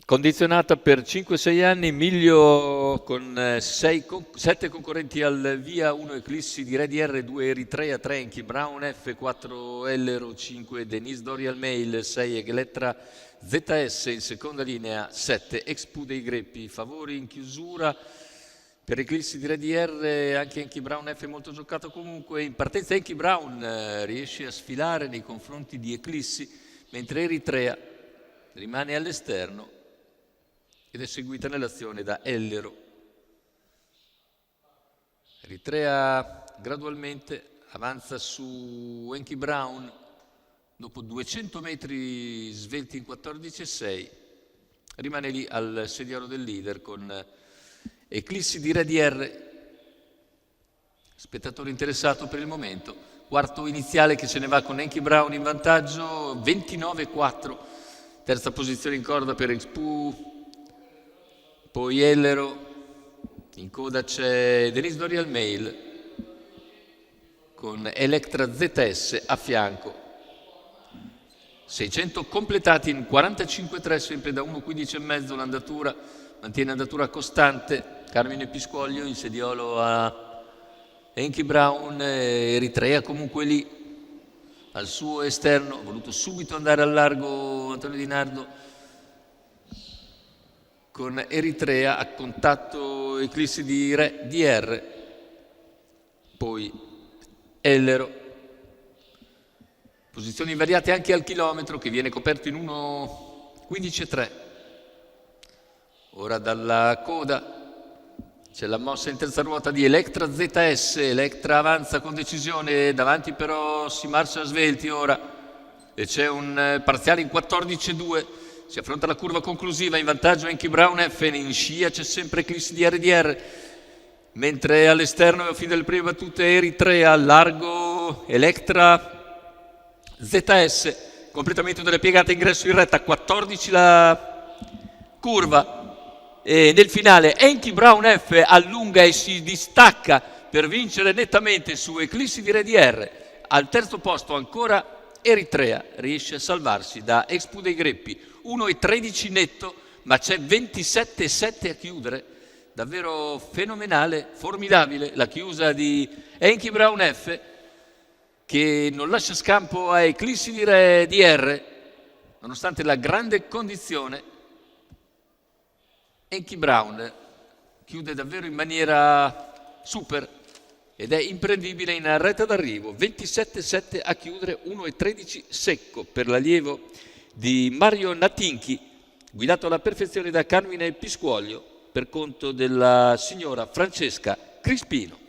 Condizionata per 5-6 anni, Miglio con 7 concorrenti al via, 1 Eclissi di Re DR, 2 Eritrea, 3 Enki Brown F, 4 Ellero, 5 Denise Dorial Mail, 6 Elettra ZS, in seconda linea 7 Expu dei Greppi. Favori in chiusura per Eclissi di Re DR, anche Enki Brown F molto giocato comunque. In partenza Enki Brown riesce a sfilare nei confronti di Eclissi, mentre Eritrea rimane all'esterno ed è seguita nell'azione da Ellero. Eritrea gradualmente avanza su Enki Brown dopo 200 metri svelti in 14,6, rimane lì al sediolo del leader con Eclissi di Re DR, spettatore interessato per il momento. Quarto iniziale che se ne va con Enki Brown in vantaggio, 29,4. Terza posizione in corda per Expu, poi Ellero, in coda c'è Denise Dorial Mail con Electra ZS a fianco. 600 completati in 45,3, sempre da 1,15,5 l'andatura, mantiene andatura costante. Carmine Piscoglio in sediolo a Enki Brown, Eritrea comunque lì al suo esterno, ha voluto subito andare al largo Antonio Di Nardo con Eritrea, a contatto Eclissi di Re DR, poi Ellero. Posizioni invariate anche al chilometro, che viene coperto in 1,15,3. Ora dalla coda c'è la mossa in terza ruota di Electra ZS, Electra avanza con decisione, davanti però si marcia svelti ora e c'è un parziale in 14,2. Si affronta la curva conclusiva, in vantaggio Enki Brown F, in scia c'è sempre Eclissi di RDR, mentre all'esterno, a fine delle prime battute, Eritrea, largo Electra ZS, completamento delle piegate, ingresso in retta, 14 la curva, e nel finale Enki Brown F allunga e si distacca per vincere nettamente su Eclissi di RDR. Al terzo posto ancora Eritrea, riesce a salvarsi da Expu dei Greppi, 1,13 netto, ma c'è 27,7 a chiudere. Davvero fenomenale, formidabile la chiusa di Enki Brown F, che non lascia scampo a Eclissi di Re DR, nonostante la grande condizione. Enki Brown chiude davvero in maniera super ed è imprendibile in retta d'arrivo, 27,7 a chiudere, 1,13 secco per l'allievo di Mario Natinchi, guidato alla perfezione da Carmine Piscuoglio per conto della signora Francesca Crispino.